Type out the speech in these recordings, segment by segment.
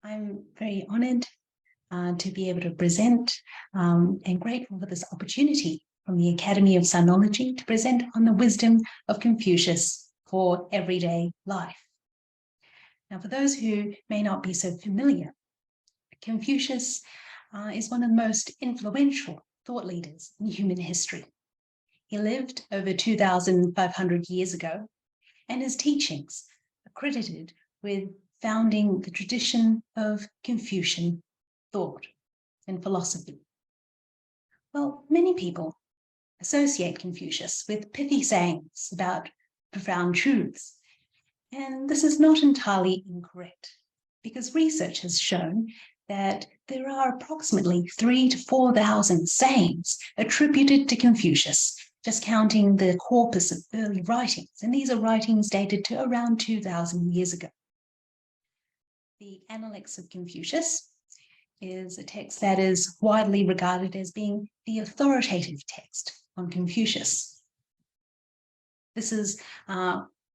I'm very honoured to be able to present and grateful for this opportunity from the Academy of Sinology to present on the wisdom of Confucius for everyday life. Now, for those who may not be so familiar, Confucius is one of the most influential thought leaders in human history. He lived over 2,500 years ago, and his teachings are credited with founding the tradition of Confucian thought and philosophy. Well, many people associate Confucius with pithy sayings about profound truths, and this is not entirely incorrect, because research has shown that there are approximately 3,000 to 4,000 sayings attributed to Confucius, just counting the corpus of early writings, and these are writings dated to around 2,000 years ago. The Analects of Confucius is a text that is widely regarded as being the authoritative text on Confucius. This is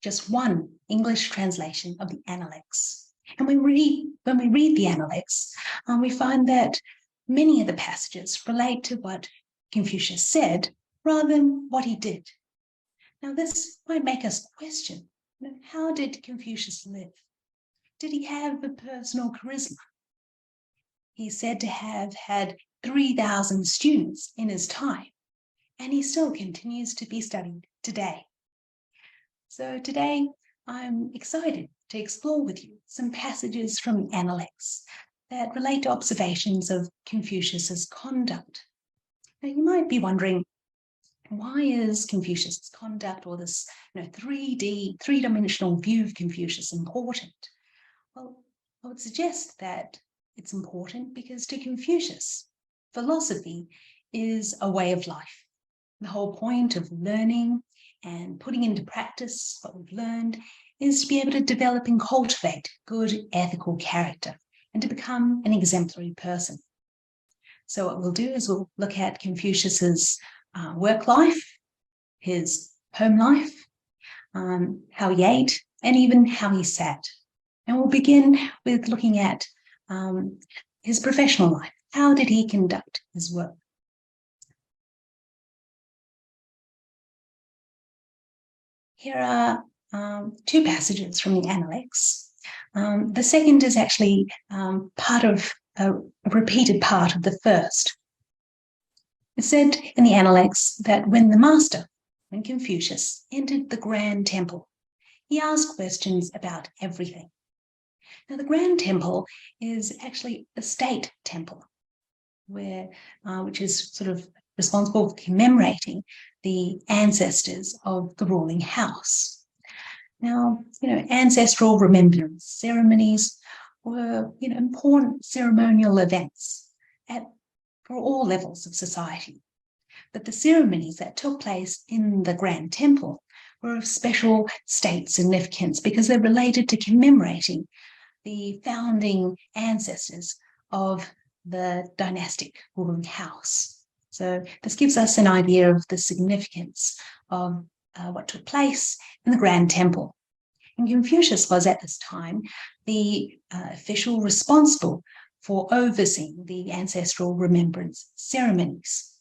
just one English translation of the Analects. And when we read the Analects, we find that many of the passages relate to what Confucius said rather than what he did. Now, this might make us question, how did Confucius live? Did he have a personal charisma? He's said to have had 3,000 students in his time, and he still continues to be studied today. So today, I'm excited to explore with you some passages from Analects that relate to observations of Confucius's conduct. Now, you might be wondering, why is Confucius's conduct, or this three-dimensional view of Confucius, important? Well, I would suggest that it's important because to Confucius, philosophy is a way of life. The whole point of learning and putting into practice what we've learned is to be able to develop and cultivate good ethical character and to become an exemplary person. So what we'll do is we'll look at Confucius's work life, his home life, how he ate, and even how he sat. And we'll begin with looking at his professional life. How did he conduct his work? Here are two passages from the Analects. The second is actually part of a repeated part of the first. It said in the Analects that when Confucius entered the Grand Temple, he asked questions about everything. Now, the Grand Temple is actually a state temple, which is sort of responsible for commemorating the ancestors of the ruling house. Now, ancestral remembrance ceremonies were, important ceremonial events for all levels of society. But the ceremonies that took place in the Grand Temple were of special state significance because they're related to commemorating the founding ancestors of the dynastic ruling house. So this gives us an idea of the significance of what took place in the Grand Temple. And Confucius was at this time the official responsible for overseeing the ancestral remembrance ceremonies.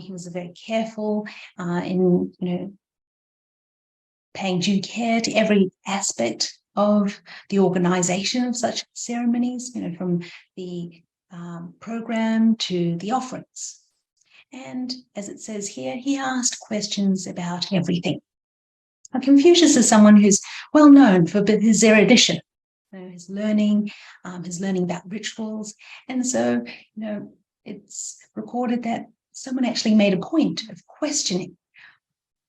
He was very careful in paying due care to every aspect of the organization of such ceremonies, from the program to the offerings. And as it says here, he asked questions about everything. Now, Confucius is someone who's well known for his erudition, his learning about rituals. And so, it's recorded that someone actually made a point of questioning,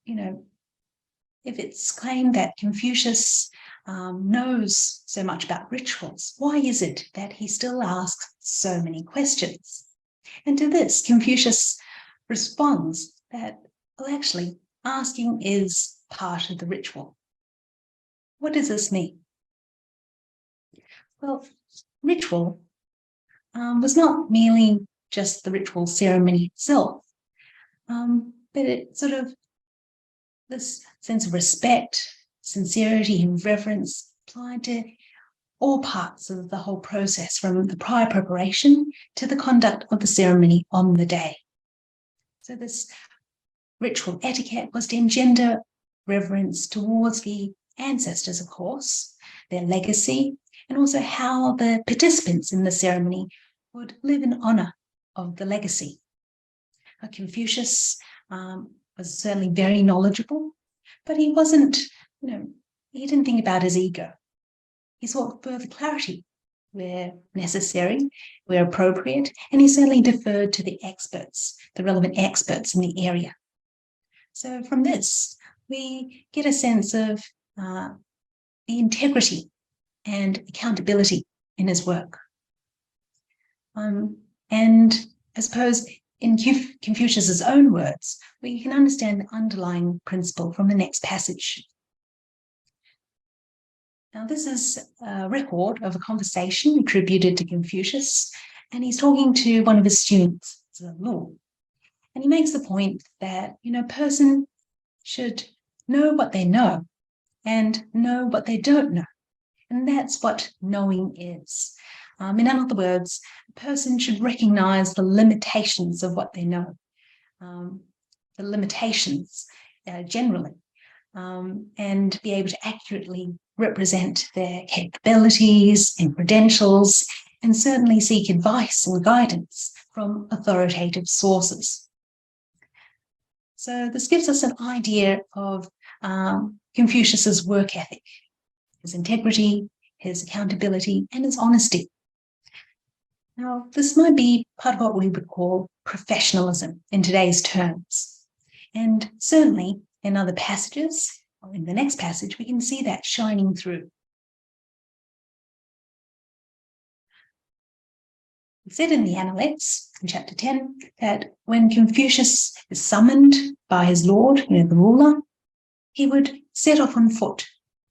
if it's claimed that Confucius knows so much about rituals, why is it that he still asks so many questions? And to this, Confucius responds that, well, actually, asking is part of the ritual. What does this mean? Well, ritual was not merely just the ritual ceremony itself, but it sort of, this sense of respect, sincerity, and reverence applied to all parts of the whole process, from the prior preparation to the conduct of the ceremony on the day. So this ritual etiquette was to engender reverence towards the ancestors, of course, their legacy, and also how the participants in the ceremony would live in honor of the legacy. Confucius was certainly very knowledgeable, but he wasn't, he didn't think about his ego. He sought further clarity where necessary, where appropriate, and he certainly deferred to the experts, the relevant experts in the area. So from this, we get a sense of the integrity and accountability in his work. And I suppose in Confucius's own words, we can understand the underlying principle from the next passage. Now, this is a record of a conversation attributed to Confucius, and he's talking to one of his students, Lu. And he makes the point that, a person should know what they know and know what they don't know. And that's what knowing is. In other words, a person should recognize the limitations of what they know, the limitations generally, and be able to accurately represent their capabilities and credentials, and certainly seek advice and guidance from authoritative sources. So this gives us an idea of Confucius's work ethic, his integrity, his accountability, and his honesty. Now, this might be part of what we would call professionalism in today's terms. And certainly in other passages, or in the next passage, we can see that shining through. It said in the Analects, in chapter 10, that when Confucius is summoned by his lord, the ruler, he would set off on foot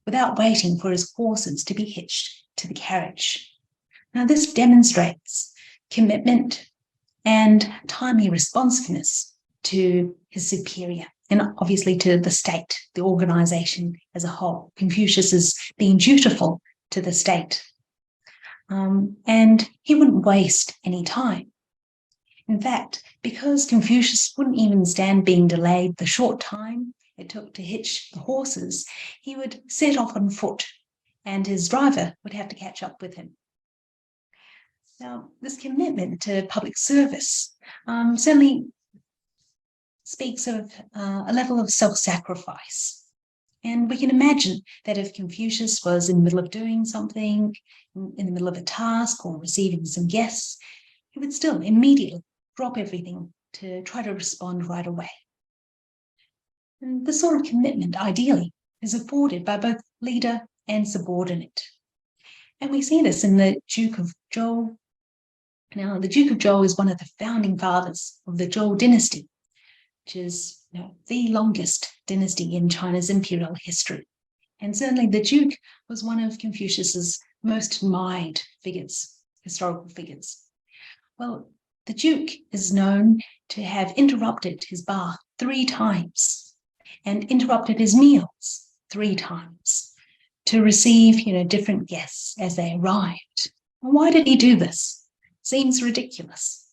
without waiting for his horses to be hitched to the carriage. Now, this demonstrates commitment and timely responsiveness to his superior, and obviously to the state, the organization as a whole. Confucius is being dutiful to the state. And he wouldn't waste any time. In fact, because Confucius wouldn't even stand being delayed the short time it took to hitch the horses, he would set off on foot, and his driver would have to catch up with him. Now, this commitment to public service certainly speaks of a level of self-sacrifice. And we can imagine that if Confucius was in the middle of doing something, in the middle of a task or receiving some guests, he would still immediately drop everything to try to respond right away. And this sort of commitment, ideally, is afforded by both leader and subordinate. And we see this in the Duke of Zhou. Now, the Duke of Zhou is one of the founding fathers of the Zhou dynasty, which is the longest dynasty in China's imperial history. And certainly the Duke was one of Confucius's most admired figures, historical figures. Well, the Duke is known to have interrupted his bath 3 times and interrupted his meals 3 times to receive, different guests as they arrived. And why did he do this? Seems ridiculous.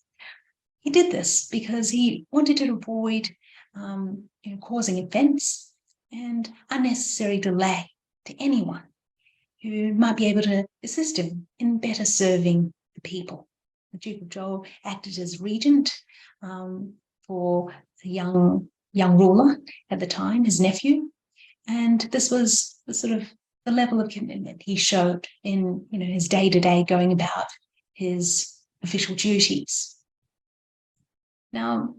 He did this because he wanted to avoid causing offense and unnecessary delay to anyone who might be able to assist him in better serving the people. The Duke of Zhou acted as regent for the young ruler at the time, his nephew, and this was the level of commitment he showed in his day-to-day going about his official duties. Now,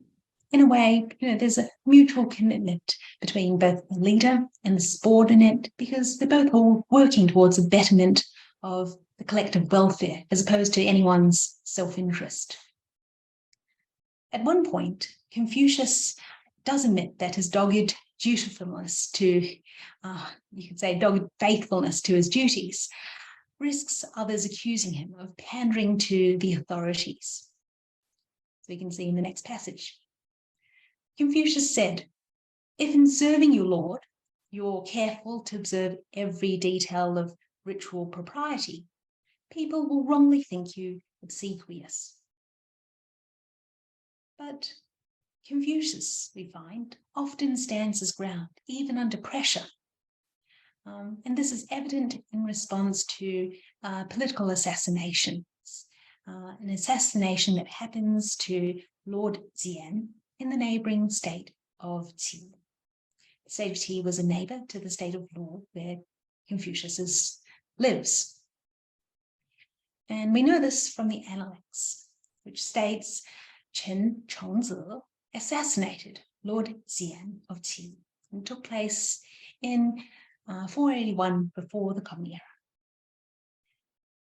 in a way, there's a mutual commitment between both the leader and the subordinate, because they're both all working towards the betterment of the collective welfare as opposed to anyone's self-interest. At one point, Confucius does admit that his dogged dutifulness to, you could say dogged faithfulness to his duties, risks others accusing him of pandering to the authorities. So we can see in the next passage. Confucius said, "If in serving your lord, you're careful to observe every detail of ritual propriety, people will wrongly think you obsequious. But Confucius, we find, often stands his ground, even under pressure. And this is evident in response to political assassinations. An assassination that happens to Lord Jian in the neighbouring state of Qi. The state of Qi was a neighbour to the state of Lu, where Confucius lives. And we know this from the Analects, which states Chen Chongzi assassinated Lord Jian of Qi, and took place in 481 before the Common Era.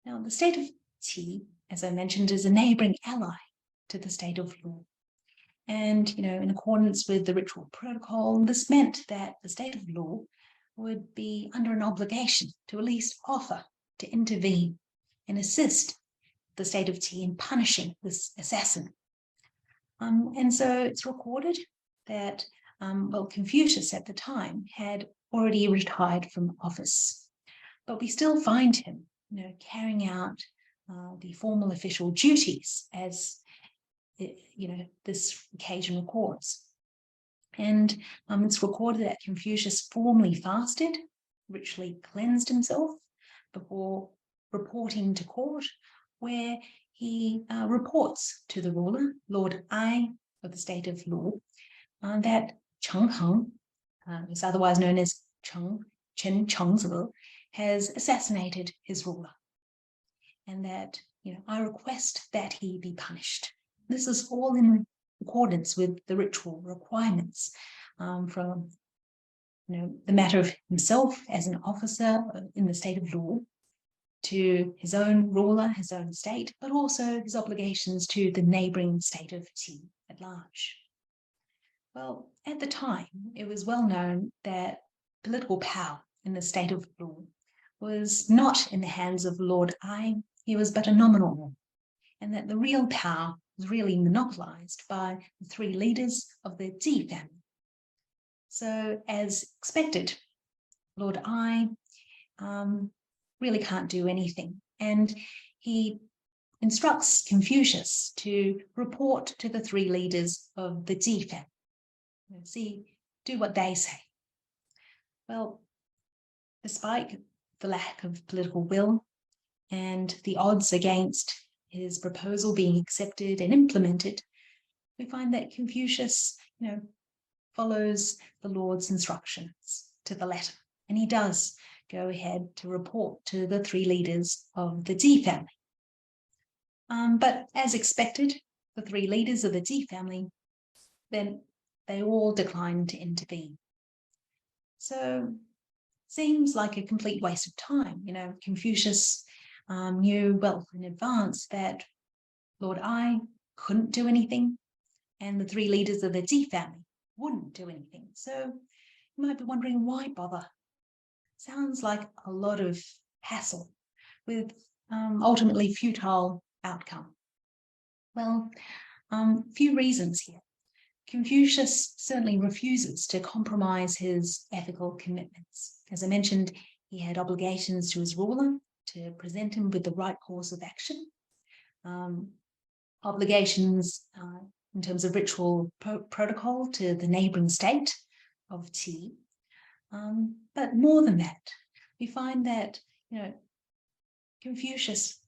Now, the state of Qi, as I mentioned, is a neighbouring ally to the state of Lu. And, in accordance with the ritual protocol, this meant that the state of Lu would be under an obligation to at least offer to intervene and assist the state of Qi in punishing this assassin. And so it's recorded that, Confucius at the time had already retired from office, but we still find him, carrying out the formal official duties as, this occasion records. And it's recorded that Confucius formally fasted, ritually cleansed himself before reporting to court, where he reports to the ruler, Lord Ai of the state of Lu, that Chen Heng, is otherwise known as Chen Chongzi, has assassinated his ruler, and that I request that he be punished. This is all in accordance with the ritual requirements from the matter of himself as an officer in the state of Lu, to his own ruler, his own state, but also his obligations to the neighbouring state of Qi at large. Well, at the time, it was well known that political power in the state of Lu was not in the hands of Lord Ai. He was but a nominal one, and that the real power was really monopolised by the three leaders of the Ji family. So, as expected, Lord Ai really can't do anything, and he instructs Confucius to report to the three leaders of the Ji family. Do what they say. Well, despite the lack of political will and the odds against his proposal being accepted and implemented, we find that Confucius, follows the Lord's instructions to the letter, and he does go ahead to report to the three leaders of the Ji family. But as expected, the three leaders of the Ji family, then they all declined to intervene. So seems like a complete waste of time. Confucius knew well in advance that Lord Ai couldn't do anything, and the three leaders of the Ji family wouldn't do anything. So you might be wondering, why bother? Sounds like a lot of hassle with ultimately futile outcome. Well, few reasons here. Confucius certainly refuses to compromise his ethical commitments. As I mentioned, he had obligations to his ruler to present him with the right course of action, obligations in terms of ritual protocol to the neighbouring state of Qi. But more than that, we find that, Confucius,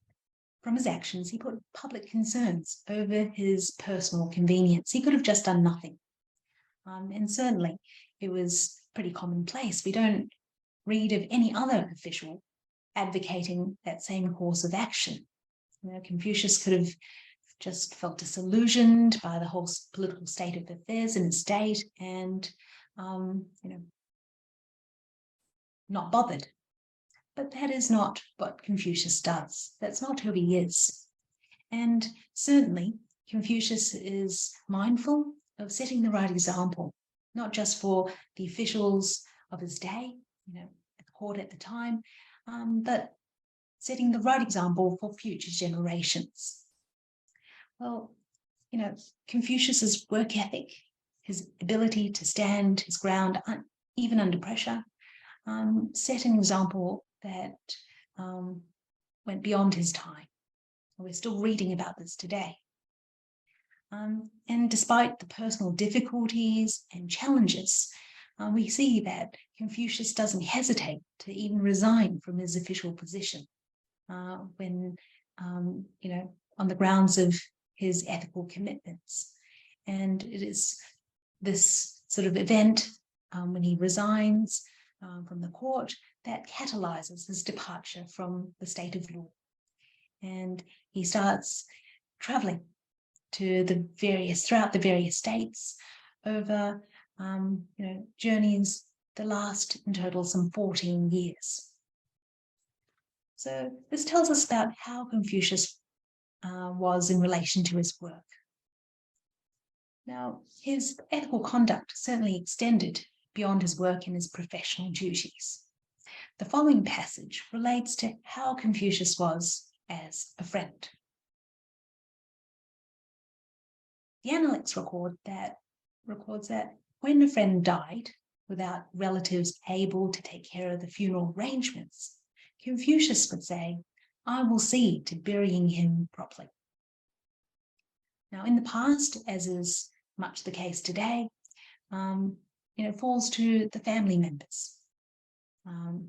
from his actions, he put public concerns over his personal convenience. He could have just done nothing. And certainly it was pretty commonplace. We don't read of any other official advocating that same course of action. Confucius could have just felt disillusioned by the whole political state of affairs in his state and, not bothered. But that is not what Confucius does. That's not who he is. And certainly Confucius is mindful of setting the right example, not just for the officials of his day, at the court at the time, but setting the right example for future generations. Well, Confucius's work ethic, his ability to stand his ground even under pressure, set an example that went beyond his time. We're still reading about this today. And despite the personal difficulties and challenges, we see that Confucius doesn't hesitate to even resign from his official position when, on the grounds of his ethical commitments. And it is this sort of event when he resigns from the court that catalyzes his departure from the state of law. And he starts traveling throughout the various states over journeys that last in total some 14 years. So this tells us about how Confucius was in relation to his work. Now, his ethical conduct certainly extended beyond his work and his professional duties. The following passage relates to how Confucius was as a friend. The Analects records that when a friend died without relatives able to take care of the funeral arrangements, Confucius would say, "I will see to burying him properly." Now, in the past, as is much the case today, it falls to the family members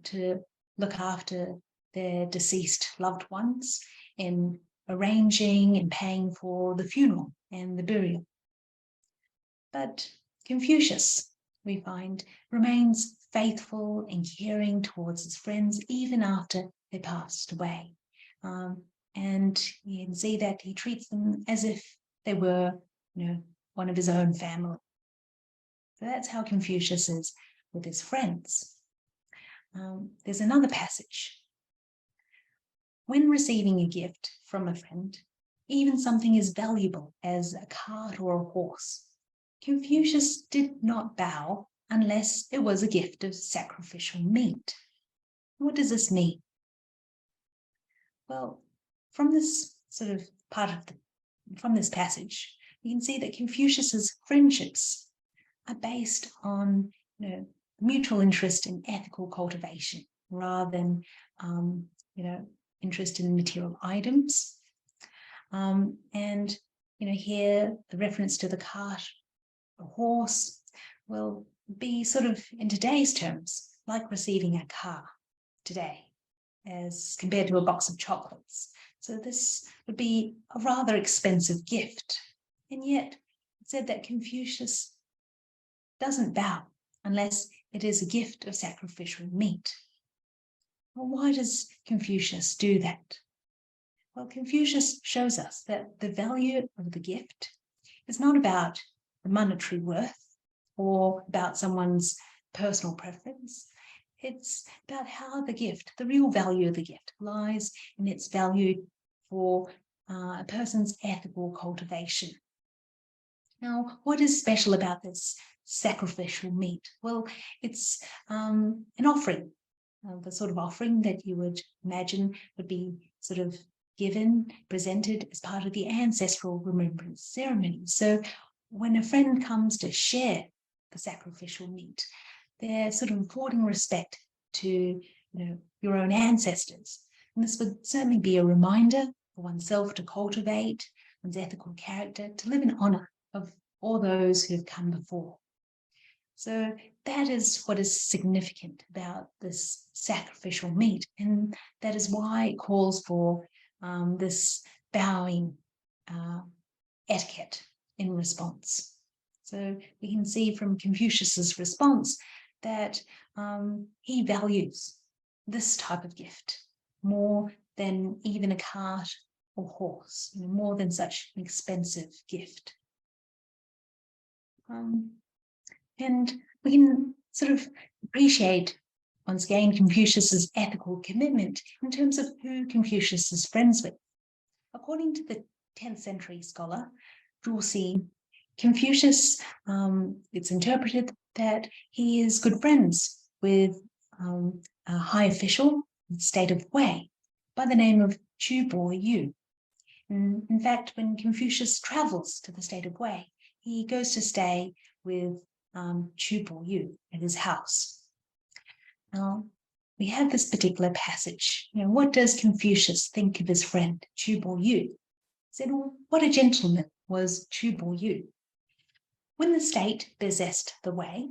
to look after their deceased loved ones in arranging and paying for the funeral and the burial. But Confucius, we find, remains faithful and caring towards his friends even after they passed away. And you can see that he treats them as if they were, one of his own family. So that's how Confucius is with his friends. There's another passage. When receiving a gift from a friend, even something as valuable as a cart or a horse, Confucius did not bow unless it was a gift of sacrificial meat. What does this mean? Well, from this from this passage, you can see that Confucius's friendships are based on mutual interest in ethical cultivation rather than interest in material items. And here the reference to the cart, the horse, will be sort of in today's terms like receiving a car today as compared to a box of chocolates. So this would be a rather expensive gift. And yet it said that Confucius doesn't bow unless it is a gift of sacrificial meat. Well, why does Confucius do that? Well, Confucius shows us that the value of the gift is not about the monetary worth or about someone's personal preference. It's about how the real value of the gift, lies in its value for a person's ethical cultivation. Now, what is special about this sacrificial meat? Well, it's an offering, the sort of offering that you would imagine would be sort of presented as part of the ancestral remembrance ceremony. So when a friend comes to share the sacrificial meat, they're sort of affording respect to your own ancestors. And this would certainly be a reminder for oneself to cultivate one's ethical character, to live in honor of all those who have come before. So that is what is significant about this sacrificial meat, and that is why it calls for this bowing etiquette in response. So we can see from Confucius's response that he values this type of gift more than even a cart or horse, more than such an expensive gift. And we can sort of appreciate, once again, Confucius's ethical commitment in terms of who Confucius is friends with. According to the 10th century scholar, Zhu, Confucius, it's interpreted that he is good friends with a high official in the state of Wei by the name of Chu Bo Yu. In fact, when Confucius travels to the state of Wei, he goes to stay with Chu Bo Yu at his house. Now, we have this particular passage. What does Confucius think of his friend, Chu Bo-yu? He said, well, what a gentleman was Chu Bo-yu. When the state possessed the way,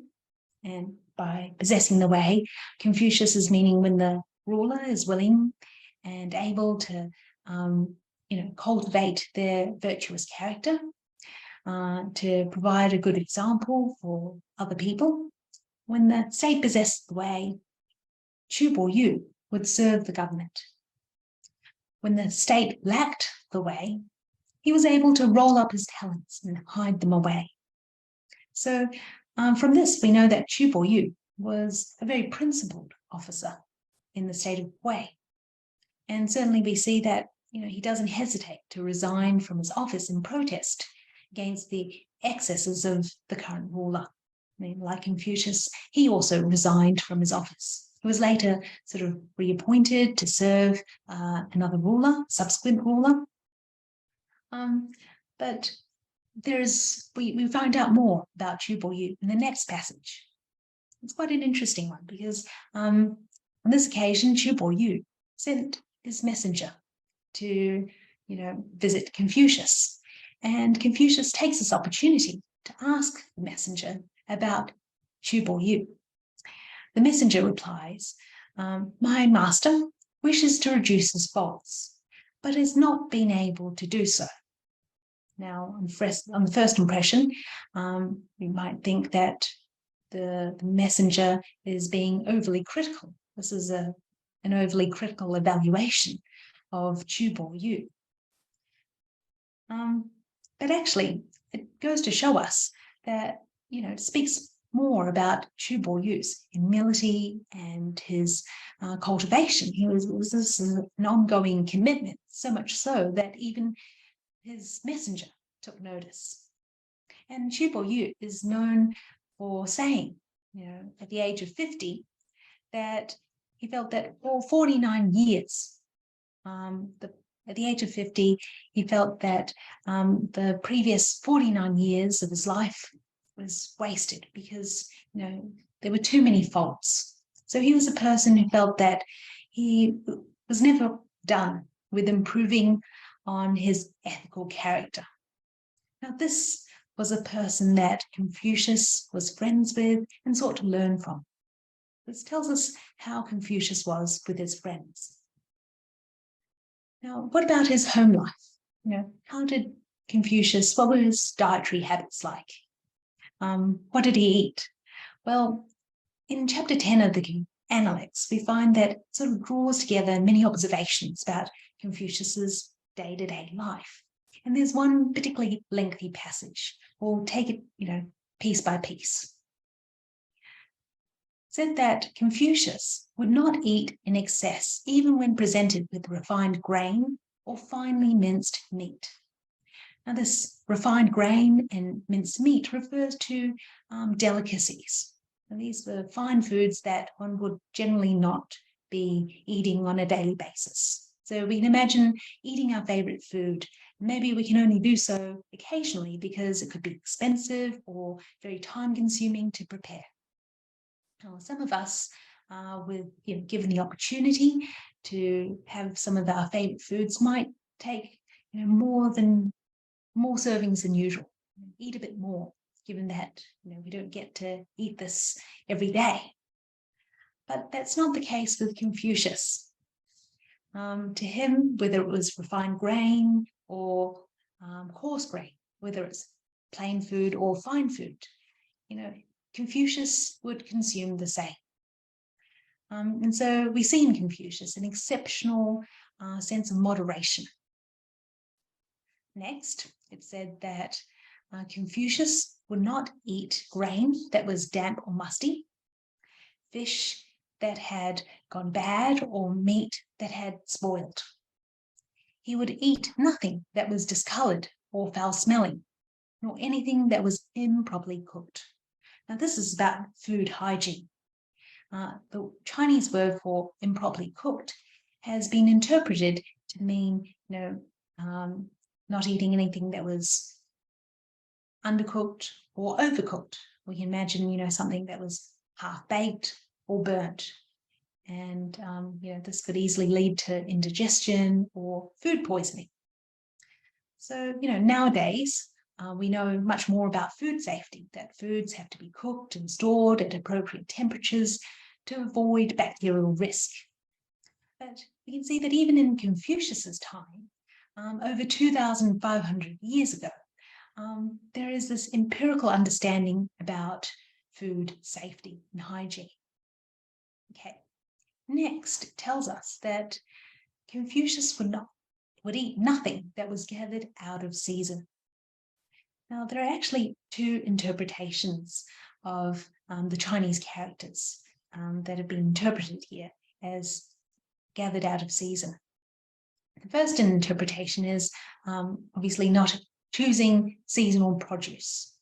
and by possessing the way, Confucius is meaning when the ruler is willing and able to cultivate their virtuous character, to provide a good example for other people. When the state possessed the way, Chu Bo-yu would serve the government. When the state lacked the way, he was able to roll up his talents and hide them away. So from this, we know that Chu Bo-yu was a very principled officer in the state of Wei. And certainly we see that he doesn't hesitate to resign from his office in protest against the excesses of the current ruler. Like Confucius, he also resigned from his office. He was later sort of reappointed to serve another ruler, subsequent ruler. But we find out more about Chu Bo-yu in the next passage. It's quite an interesting one because on this occasion, Chu Bo-yu sent his messenger to visit Confucius. And Confucius takes this opportunity to ask the messenger about Chu Bo-yu. The messenger replies, my master wishes to reduce his faults, but has not been able to do so. Now, on the first impression, we might think that the messenger is being overly critical. This is an overly critical evaluation of Chu Bo-yu. But actually, it goes to show us that, it speaks more about Chu Bo-yu's humility and his cultivation. This is an ongoing commitment, so much so that even his messenger took notice. And Chu Bo-yu is known for saying, at the age of 50, that he felt that for 49 years, at the age of 50, he felt that the previous 49 years of his life was wasted because, there were too many faults. So he was a person who felt that he was never done with improving on his ethical character. Now, this was a person that Confucius was friends with and sought to learn from. This tells us how Confucius was with his friends. Now, what about his home life? How did Confucius, what were his dietary habits like? What did he eat? Well, in chapter 10 of the Analects, we find that it sort of draws together many observations about Confucius's day-to-day life. And there's one particularly lengthy passage. We'll take it, piece by piece. It said that Confucius would not eat in excess, even when presented with refined grain or finely minced meat. Now, this refined grain and minced meat refers to delicacies. And these were fine foods that one would generally not be eating on a daily basis. So we can imagine eating our favorite food. Maybe we can only do so occasionally because it could be expensive or very time-consuming to prepare. Now, some of us, given the opportunity to have some of our favorite foods, might take more servings than usual, eat a bit more, given that we don't get to eat this every day. But that's not the case with Confucius. To him, whether it was refined grain or coarse grain, whether it's plain food or fine food, Confucius would consume the same. And so we see in Confucius an exceptional sense of moderation. Next, it said that Confucius would not eat grain that was damp or musty, fish that had gone bad, or meat that had spoiled. He would eat nothing that was discolored or foul-smelling, nor anything that was improperly cooked. Now, this is about food hygiene. The Chinese word for improperly cooked has been interpreted to mean, not eating anything that was undercooked or overcooked. We can imagine, something that was half-baked or burnt. and this could easily lead to indigestion or food poisoning. So, nowadays, we know much more about food safety, that foods have to be cooked and stored at appropriate temperatures to avoid bacterial risk. But we can see that even in Confucius's time, over 2,500 years ago, there is this empirical understanding about food safety and hygiene. Okay. Next, it tells us that Confucius would eat nothing that was gathered out of season. Now, there are actually two interpretations of the Chinese characters that have been interpreted here as gathered out of season. The first interpretation is obviously not choosing seasonal produce.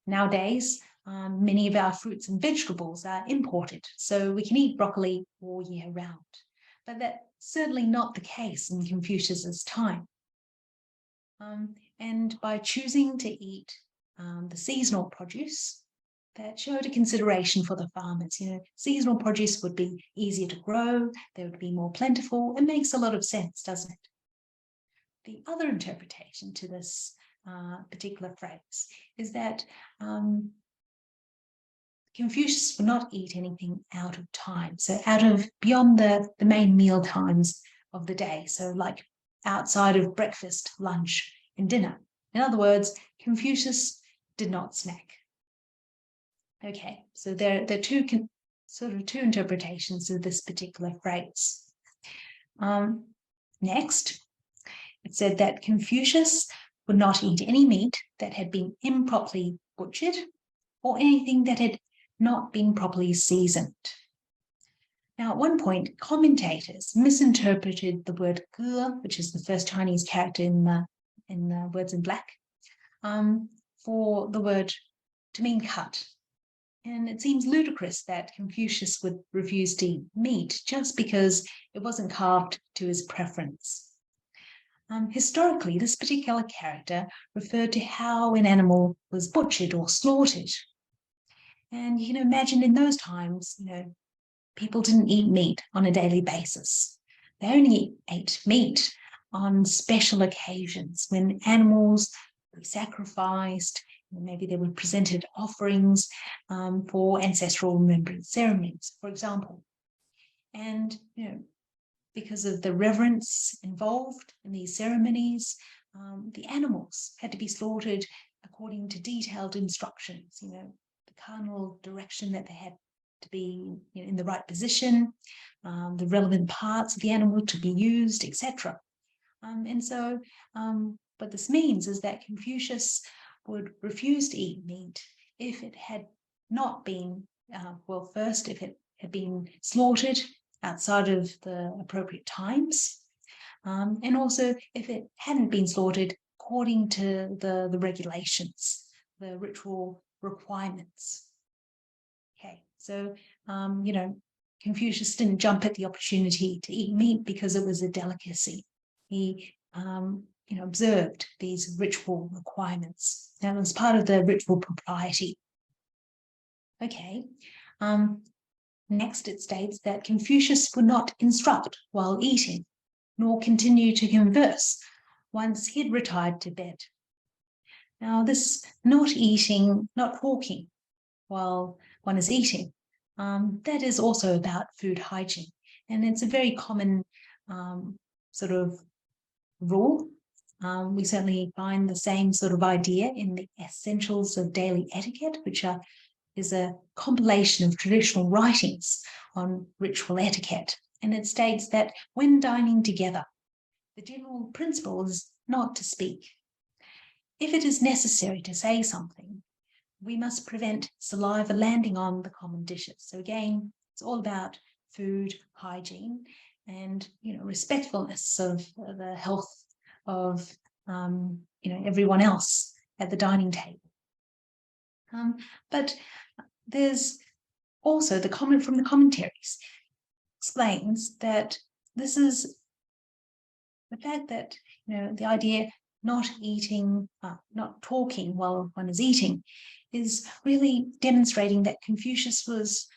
Nowadays, many of our fruits and vegetables are imported, so we can eat broccoli all year round. But that's certainly not the case in Confucius's time. And by choosing to eat the seasonal produce, that showed a consideration for the farmers. Seasonal produce would be easier to grow, they would be more plentiful. It makes a lot of sense, doesn't it? The other interpretation to this particular phrase is that Confucius would not eat anything out of time, so beyond the main meal times of the day, so like outside of breakfast, lunch, and dinner. In other words, Confucius did not snack. Okay, so there are two interpretations of this particular phrase. Next, it said that Confucius would not eat any meat that had been improperly butchered or anything that had not been properly seasoned. Now, at one point, commentators misinterpreted the word ge, which is the first Chinese character in the words in black, for the word to mean cut. And it seems ludicrous that Confucius would refuse to eat meat just because it wasn't carved to his preference. Historically, this particular character referred to how an animal was butchered or slaughtered. And you can imagine in those times, people didn't eat meat on a daily basis. They only ate meat on special occasions when animals were sacrificed. Maybe they were presented offerings for ancestral remembrance ceremonies, for example. And, because of the reverence involved in these ceremonies, the animals had to be slaughtered according to detailed instructions, the cardinal direction that they had to be in the right position, the relevant parts of the animal to be used, etc. And so what this means is that Confucius would refuse to eat meat if it had not been, first, if it had been slaughtered outside of the appropriate times, and also if it hadn't been slaughtered according to the regulations, the ritual requirements. Okay, so, Confucius didn't jump at the opportunity to eat meat because it was a delicacy. He, observed these ritual requirements. That was part of the ritual propriety. Okay. Next, it states that Confucius would not instruct while eating, nor continue to converse once he'd retired to bed. Now, this not eating, not talking while one is eating, that is also about food hygiene. And it's a very common sort of rule. We certainly find the same sort of idea in the Essentials of Daily Etiquette, which is a compilation of traditional writings on ritual etiquette. And it states that when dining together, the general principle is not to speak. If it is necessary to say something, we must prevent saliva landing on the common dishes. So again, it's all about food hygiene and respectfulness of the health of everyone else at the dining table. But there's also the comment from the commentaries explains that this is the fact that the idea not eating, not talking while one is eating, is really demonstrating that Confucius was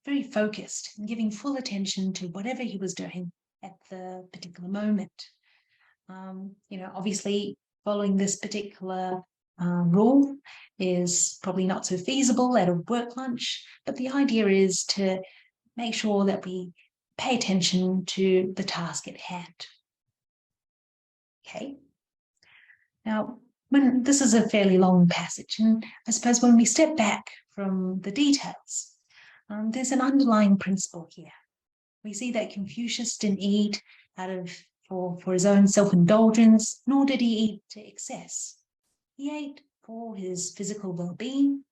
very focused and giving full attention to whatever he was doing at the particular moment. Obviously following this particular rule is probably not so feasible at a work lunch, but the idea is to make sure that we pay attention to the task at hand. Okay. Now, when this is a fairly long passage, and I suppose when we step back from the details, there's an underlying principle here. We see that Confucius didn't eat for his own self-indulgence, nor did he eat to excess. He ate for his physical well-being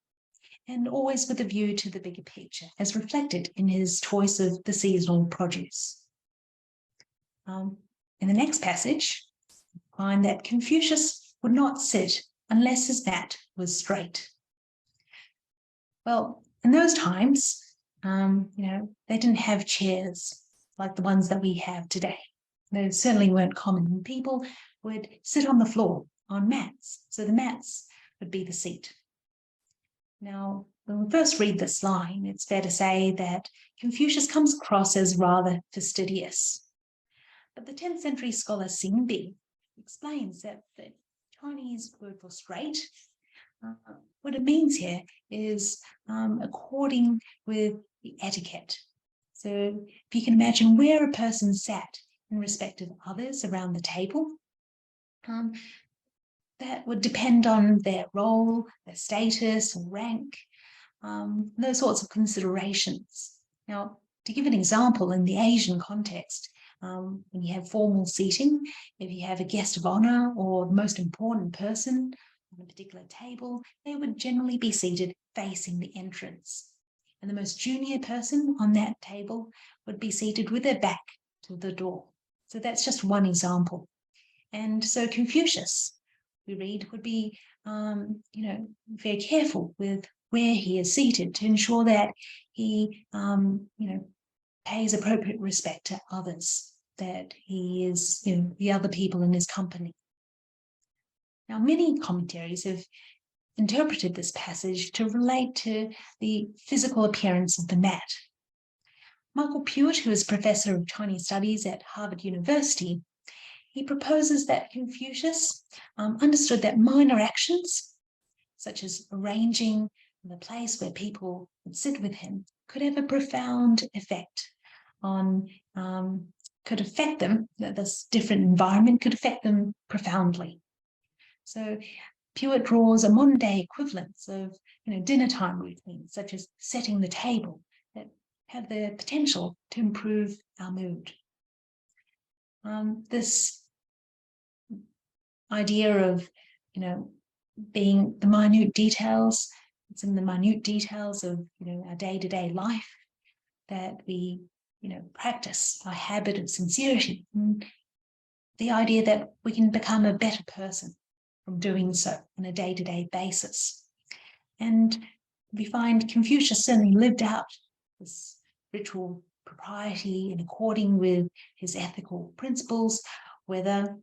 and always with a view to the bigger picture, as reflected in his choice of the seasonal produce. In the next passage, we find that Confucius would not sit unless his mat was straight. Well, in those times, they didn't have chairs like the ones that we have today. They certainly weren't common. People would sit on the floor on mats. So the mats would be the seat. Now, when we first read this line, it's fair to say that Confucius comes across as rather fastidious. But the 10th century scholar Xing Bi explains that the Chinese word for straight, what it means here is according with the etiquette. So if you can imagine where a person sat in respect of others around the table, that would depend on their role, their status or rank, those sorts of considerations. Now, to give an example in the Asian context, when you have formal seating, if you have a guest of honor or the most important person on a particular table, they would generally be seated facing the entrance. And the most junior person on that table would be seated with their back to the door. So that's just one example. And so Confucius, we read, would be, very careful with where he is seated to ensure that he, pays appropriate respect to others, that he is, the other people in his company. Now, many commentaries have interpreted this passage to relate to the physical appearance of the mat. Michael Pewitt, who is professor of Chinese studies at Harvard University, he proposes that Confucius understood that minor actions, such as arranging the place where people would sit with him, could have a profound effect on, could affect them, this different environment could affect them profoundly. So Pewitt draws a modern day equivalence of dinner time routines, such as setting the table, that have the potential to improve our mood. This idea of, being the minute details, it's in the minute details of, our day-to-day life that we, practice our habit of sincerity. And the idea that we can become a better person from doing so on a day-to-day basis. And we find Confucius certainly lived out this ritual propriety in according with his ethical principles, whether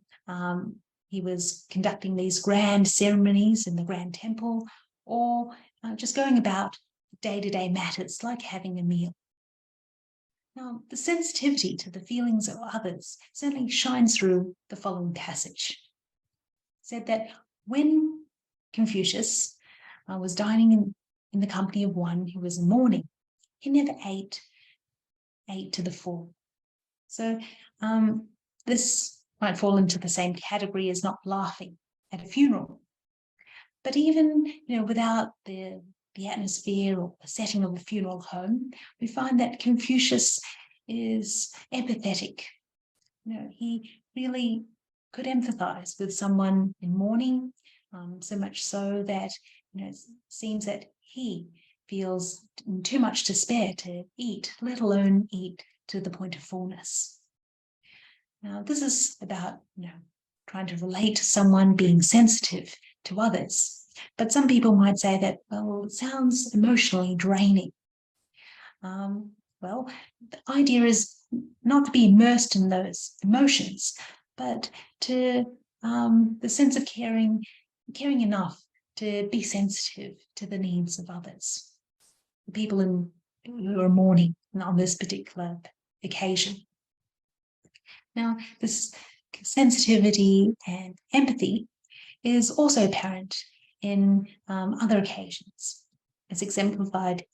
he was conducting these grand ceremonies in the Grand Temple or just going about day-to-day matters like having a meal. Now, the sensitivity to the feelings of others certainly shines through the following passage. It said that when Confucius was dining in the company of one who was in mourning, he never ate to the full. So this might fall into the same category as not laughing at a funeral. But even without the atmosphere or the setting of the funeral home, we find that Confucius is empathetic. He really could empathize with someone in mourning, so much so that it seems that he feels too much to spare to eat, let alone eat to the point of fullness. Now, this is about trying to relate to someone, being sensitive to others. But some people might say that, well, it sounds emotionally draining. Well, the idea is not to be immersed in those emotions, but to the sense of caring enough to be sensitive to the needs of others, the people in or mourning on this particular occasion. Now, this sensitivity and empathy is also apparent in other occasions, as exemplified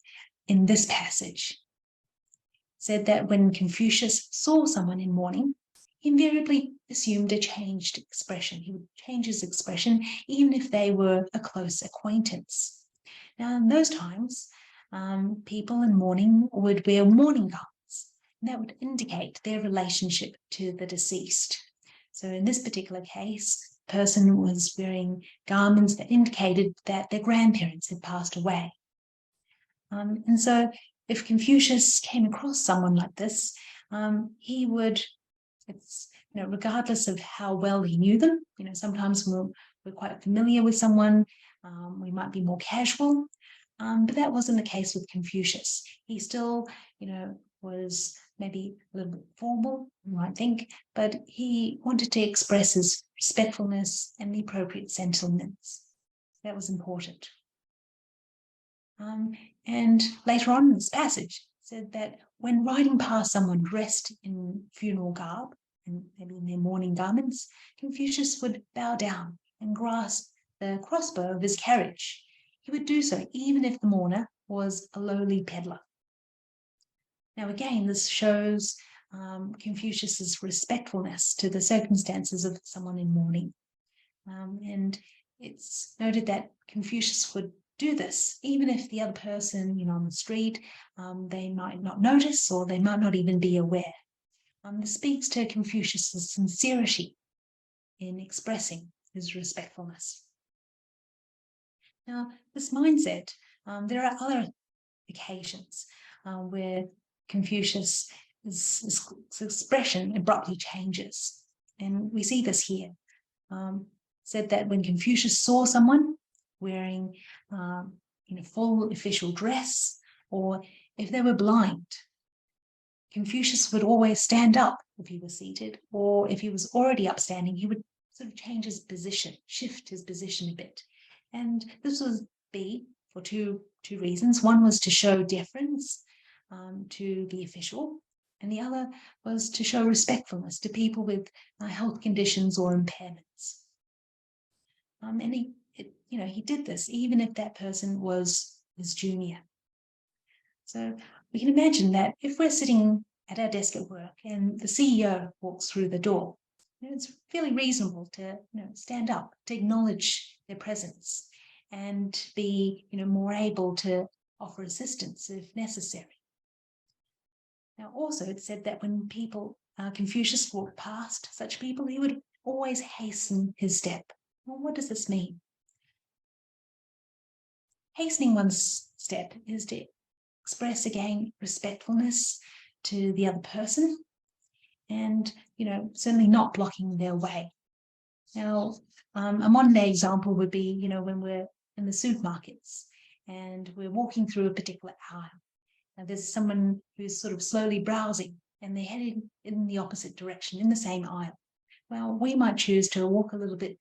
in this passage. It said that when Confucius saw someone in mourning, he invariably assumed a changed expression. He would change his expression even if they were a close acquaintance. Now, in those times, people in mourning would wear mourning garments, and that would indicate their relationship to the deceased. So in this particular case, the person was wearing garments that indicated that their grandparents had passed away. And so if Confucius came across someone like this, he would, regardless of how well he knew them, sometimes we're quite familiar with someone, we might be more casual, but that wasn't the case with Confucius. He still, was maybe a little bit formal, you might think, but he wanted to express his respectfulness and the appropriate sentiments. That was important. And later on in this passage, said that when riding past someone dressed in funeral garb, and maybe in their mourning garments, Confucius would bow down and grasp the crossbar of his carriage. He would do so even if the mourner was a lowly peddler. Now, again, this shows Confucius's respectfulness to the circumstances of someone in mourning. And it's noted that Confucius would do this, even if the other person, on the street, they might not notice or they might not even be aware. This speaks to Confucius's sincerity in expressing his respectfulness. Now, this mindset, there are other occasions where Confucius' expression abruptly changes. And we see this here. Said that when Confucius saw someone wearing full official dress, or if they were blind, Confucius would always stand up if he was seated, or if he was already upstanding, he would sort of change his position, shift his position a bit. And this would be for two reasons. One was to show deference to the official, and the other was to show respectfulness to people with health conditions or impairments. And he did this even if that person was his junior. So we can imagine that if we're sitting at our desk at work and the CEO walks through the door, it's fairly reasonable to stand up, to acknowledge their presence, and be more able to offer assistance if necessary. Now, also, it said that when Confucius walked past such people, he would always hasten his step. Well, what does this mean? Hastening one's step is to express, again, respectfulness to the other person and, certainly not blocking their way. Now, a modern day example would be, when we're in the supermarkets and we're walking through a particular aisle. Now, there's someone who's sort of slowly browsing and they're heading in the opposite direction in the same aisle. Well, we might choose to walk a little bit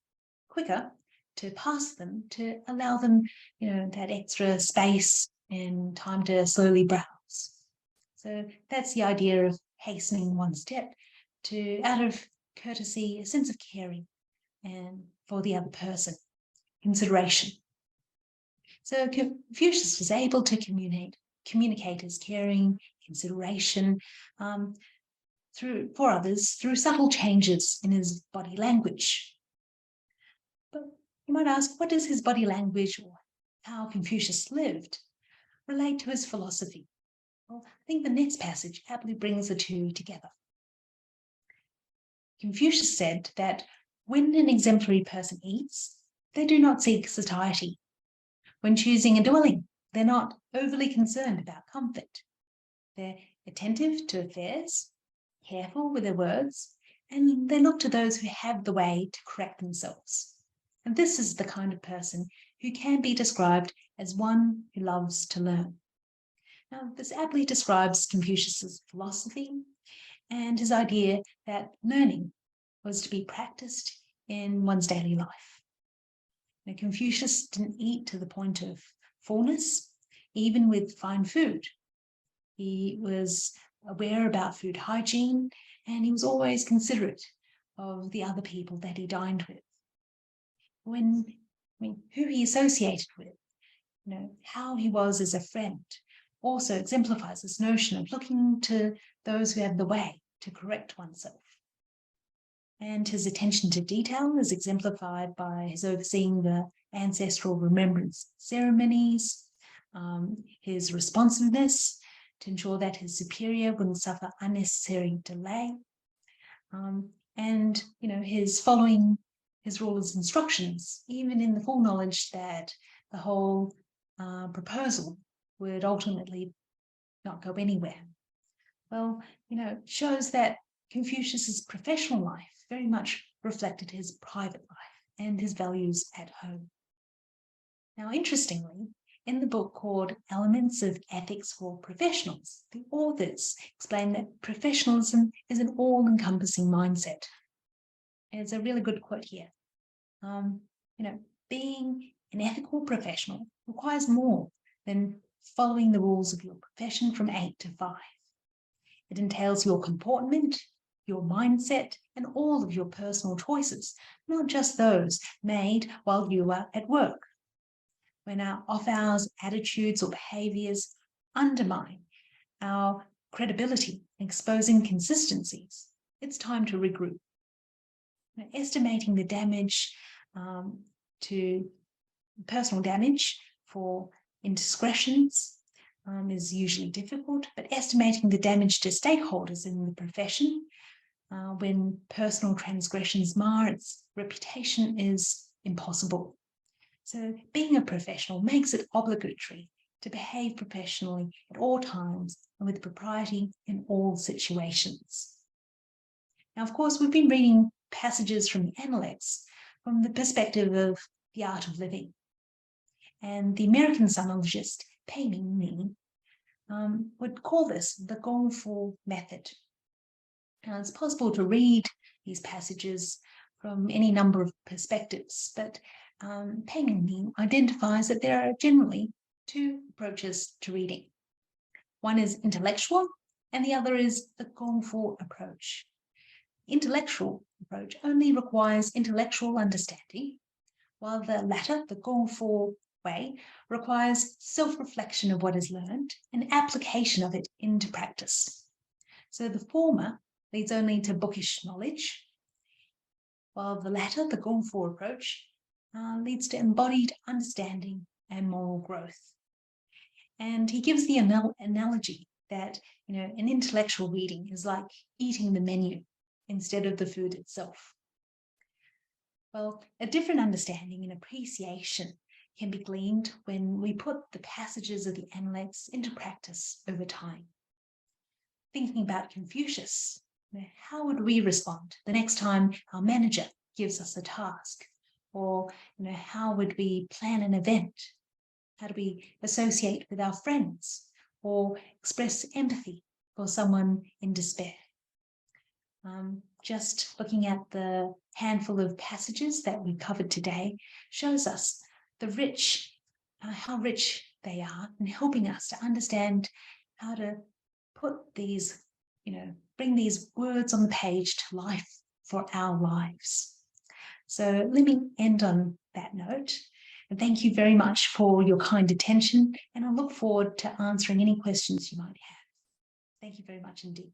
quicker to pass them, to allow them, that extra space and time to slowly browse. So that's the idea of hastening one step, out of courtesy, a sense of caring, and for the other person, consideration. So Confucius was able to communicate his caring, consideration for others through subtle changes in his body language. But you might ask, what does his body language, or how Confucius lived, relate to his philosophy? Well, I think the next passage aptly brings the two together. Confucius said that when an exemplary person eats, they do not seek satiety. When choosing a dwelling, they're not overly concerned about comfort. They're attentive to affairs, careful with their words, and they look to those who have the way to correct themselves. And this is the kind of person who can be described as one who loves to learn. Now, this aptly describes Confucius's philosophy and his idea that learning was to be practiced in one's daily life. Now, Confucius didn't eat to the point of fullness, even with fine food. He was aware about food hygiene, and he was always considerate of the other people that he dined with. Who he associated with, how he was as a friend, also exemplifies this notion of looking to those who have the way to correct oneself. And his attention to detail is exemplified by his overseeing the ancestral remembrance ceremonies, his responsiveness to ensure that his superior wouldn't suffer unnecessary delay, and his following his ruler's instructions, even in the full knowledge that the whole proposal would ultimately not go anywhere. Well, shows that Confucius's professional life very much reflected his private life and his values at home. Now, interestingly, in the book called Elements of Ethics for Professionals, the authors explain that professionalism is an all-encompassing mindset. And it's a really good quote here. Being an ethical professional requires more than following the rules of your profession from 8 to 5. It entails your comportment, your mindset, and all of your personal choices, not just those made while you are at work. When our off-hours attitudes or behaviors undermine our credibility and expose inconsistencies, it's time to regroup. Estimating the damage to personal damage for indiscretions is usually difficult, but estimating the damage to stakeholders in the profession when personal transgressions mar its reputation is impossible. So being a professional makes it obligatory to behave professionally at all times and with propriety in all situations. Now, of course, we've been reading passages from the Analects from the perspective of the art of living. And the American sinologist Pei Ming would call this the Gongfu method. Now, it's possible to read these passages from any number of perspectives, but Pei Ming identifies that there are generally two approaches to reading. One is intellectual, and the other is the Gongfu approach. Intellectual approach only requires intellectual understanding, while the latter, the Gongfu way, requires self-reflection of what is learned and application of it into practice. So the former leads only to bookish knowledge, while the latter, the Gongfu approach, leads to embodied understanding and moral growth. And he gives the analogy that an intellectual reading is like eating the menu instead of the food itself. Well, a different understanding and appreciation can be gleaned when we put the passages of the Analects into practice over time. Thinking about Confucius, how would we respond the next time our manager gives us a task? Or how would we plan an event? How do we associate with our friends or express empathy for someone in despair? Just looking at the handful of passages that we covered today shows us how rich they are in helping us to understand how to put these, bring these words on the page to life for our lives. So let me end on that note. And thank you very much for your kind attention. And I look forward to answering any questions you might have. Thank you very much indeed.